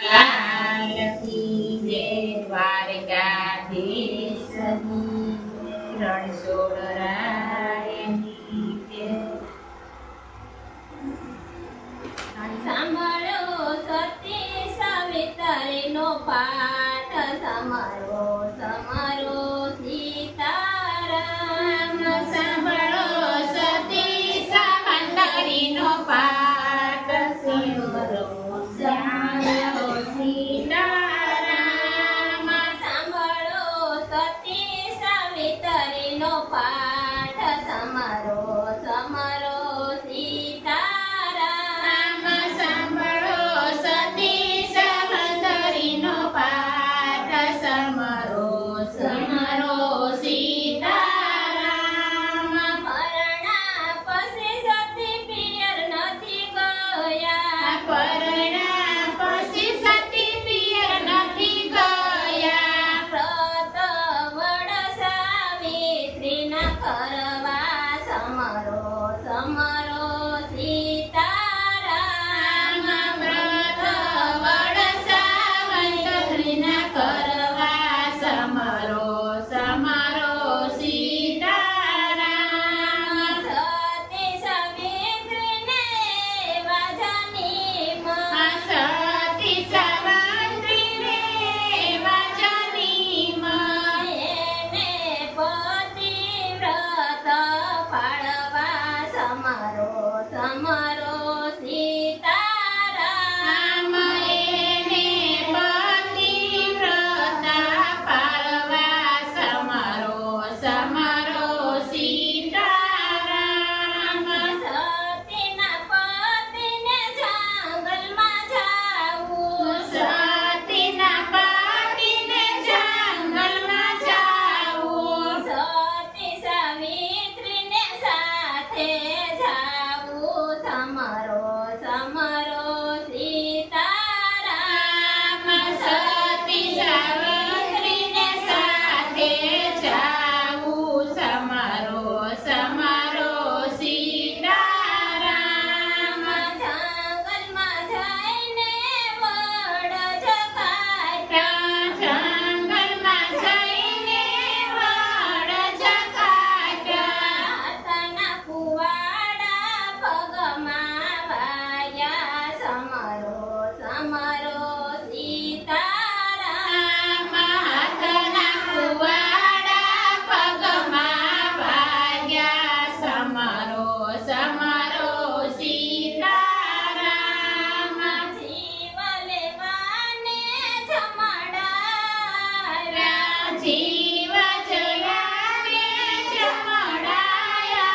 લાલ કી જય દ્વારકાધીશની રણછોડરાયની જય. સાંભળો સતી સાવિત્રીનો પાઠ, તમારો તમારો સીતારામ. સાંભળો સતી સાવિત્રીનો પાઠ, સિમરો શ્યામો સીતારામ. સાંભળો સતી સાવિત્રીનો પાઠ, તમારો તમારો સીતારામ. સાંભળો સતી સાવિત્રીનો પાઠ, સમરો સમરો સીતારામ. પરણા પછી સતી પિયર નથી ગયા, પરણા પછી સતી પિયર નથી ગયા. વ્રત વડ સાવિત્રીના કરવા, સમરો સમરો સીતારામ. વ્રત વડ સાવિત્રીના કરવા, સમરો સમરો સીતારામ. સતી સાવિત્રીને વાજનીમાં, સતી સાવિત્રીને વાજનીમાં. એને પતિવ્રત પાળવા, સમરો સમરો સીતારામ. એને પતિવ્રત પાળવા, સમરો સમરો સીતારામ. સતીના પતિને જંગલમાં જાવું, સતીના પતિને જંગલમાં જાવું. સતી સાવિત્રીને સાથે જાવું, સમરો સમરો સીતારામ. સતી સાવિત્રીને સાથે જાવું, સમરો સમરો સીતારામ. જંગલમાં જઈને વડ જગાડ્યા, જંગલમાં જઈને વડ જગાડ્યા. હાથના કુવાડા પગમાં વાયા, સમરો સમરો સીતારામ. હાથના કુવાડા પગમાં વાગ્યા, સમરો સમરો સીતારામ. જીવ લેવાને જમાડાયા, જીવ જયાને જમડાયા.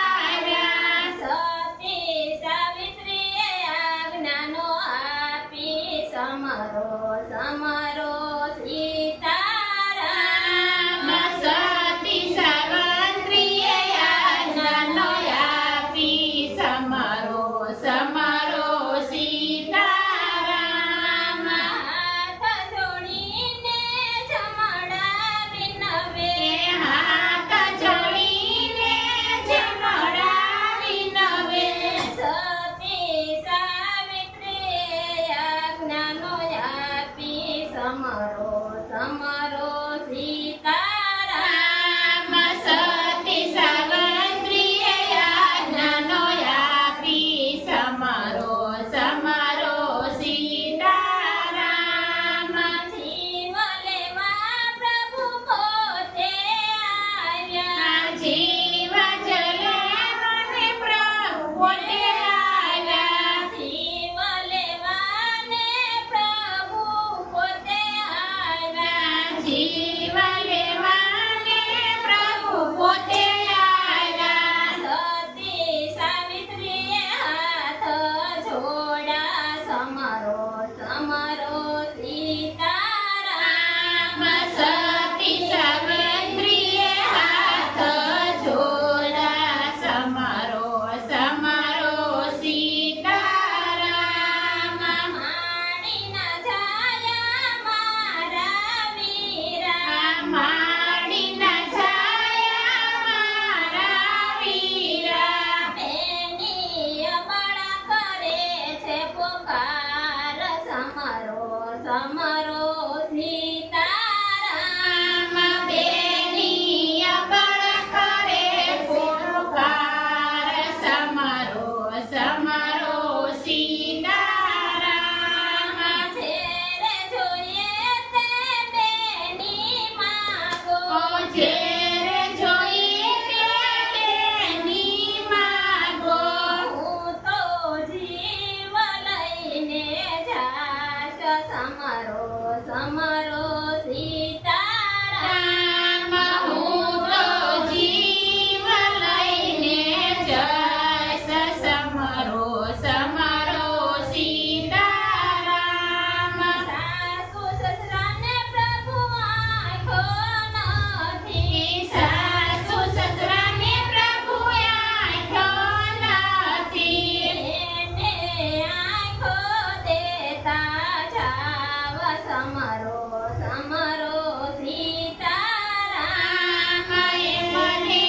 સતી સાવિત્રીએ આજ્ઞાનો આપી, સમરો સમરો સીતારામ. સતી સાવિત્રીએ આજ્ઞાનો આપી, સમરો સમરો સીતારામ. હાથ જોડીને જમાડાવી નવે, હાથ જોડીને જમડાવી નવે. સતી સાવિત્રીએ આજ્ઞાનો આપી, સમરો સમરો સીતારામ. સતી સાવિત્રીએ આજ્ઞાનો આપી, સમરો સમરો સીતારામ. જીવ લેવા પ્રભુ પોતે આવ્યા, જીવ જલે મને પ્રભુ પોતે આવ્યા. જીવ લેવાને પ્રભુ પોતે આવ્યા. સમરો સમરો સીતારામ હું તો જીવ લઈને જઈશ સમરો સમરો સીતારામ સાસુ સસરાને પ્રભુ આંખો નથી સાસુ સસરાને પ્રભુ આંખો નથી એને આંખો દેતા જાવ સમરો સમરો સીતારામ મને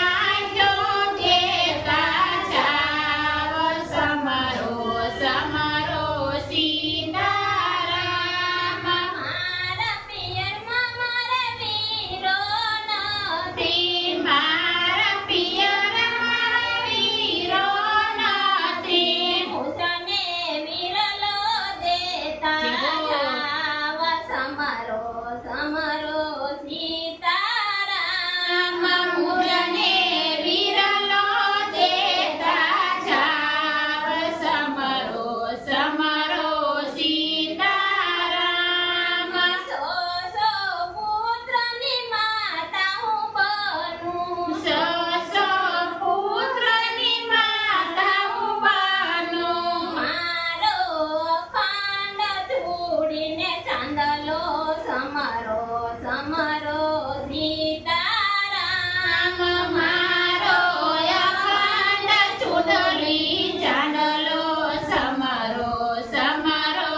આંખો દેતા જાવ સમરો સમરો સીતારામ મારા પિયરમાં મારે વીરો નથી મારા પિયરમાં વીરો નથી હું તને વિરલો દેતા જાવ સમરો સમરો સીતારામ મુજને વિરલો દેતા જાવ સમરો સમરો સીતારામ સો સો પુત્રની માતા હું બનું સો પુત્રની માતા હું બનું મારો અખંડ છોડીને ચાંદલો સમરો સમરો સીતારામ મારો અખંડ ચૂંદડી ચાંદલો સમરો સમરો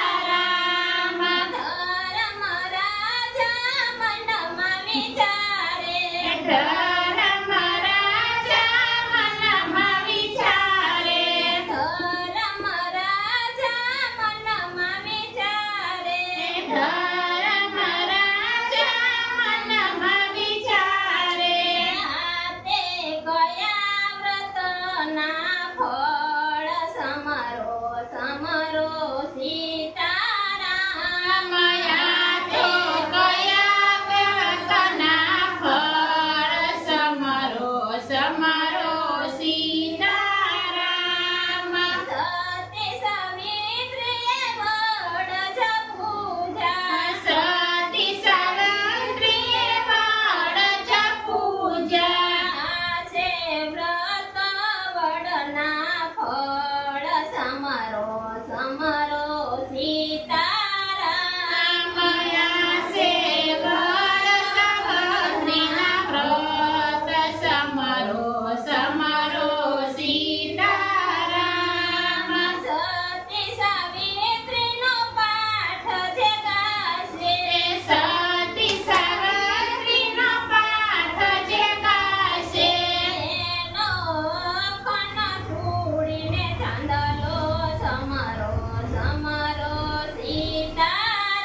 સીતારામ ધર્મ રાજા મનમાં વિચારે ધર્મ રાજા મનમાં વિચારે ધર્મ રાજા મનમાં વિચારે ધર્મ રાજા મનમાં વિચારે હાથે ગયા વ્રતના ફળ સમરો સમરો સીતારામ માયા તો કયા વ્રતના ફળ સમરો સમરો સીતારામ સતી સાવિત્રીએ વડ પૂજા સતી સાવિત્રીએ વડ પૂજા છે વ્રત વડના ફળ સમરો સમરો સીતારામ માયા સે વડ સહસ્ત્રીના વ્રત સમરો સમરો સીતારામ સતી સાવિત્રીનો પાઠ જે ગાશે સતી સાવિત્રીનો પાઠ જે ગાશે એનો અખંડ છોડીને ચાંદલો સમરો સમરો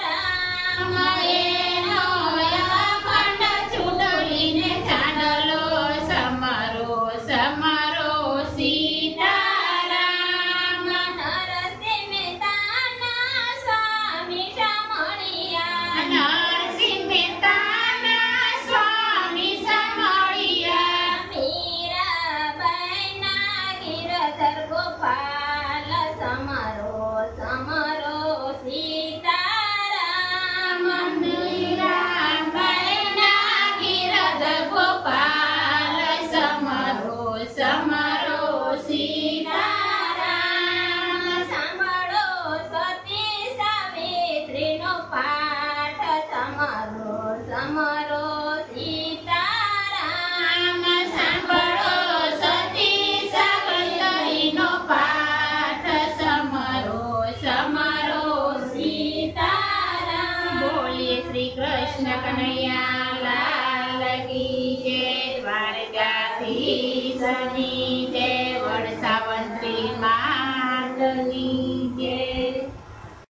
સીતારામ એનો અખંડ ચૂંદડીને ચાંદલો સમરો સમરો સીતારામ નરસિંહ મહેતાના સ્વામી શામળિયા નરસિંહ મહેતાના સ્વામી સામળિયા મીરાબાઈના ગિરધર ગોપાલ સમરો સમરો સીતારામ મીરાબાઈના ગિરધર ગોપાલ સમરો સમરો સીતારામ સાંભળો સતી સાવિત્રીનો પાઠ સમરો સમરો સીતારામ સાંભળો સતી સાવિત્રીનો પાઠ સમરો સમરો સીતારામ બોલીએ શ્રી કૃષ્ણ કનૈયા લાલ કી જય દ્વારકાધીશની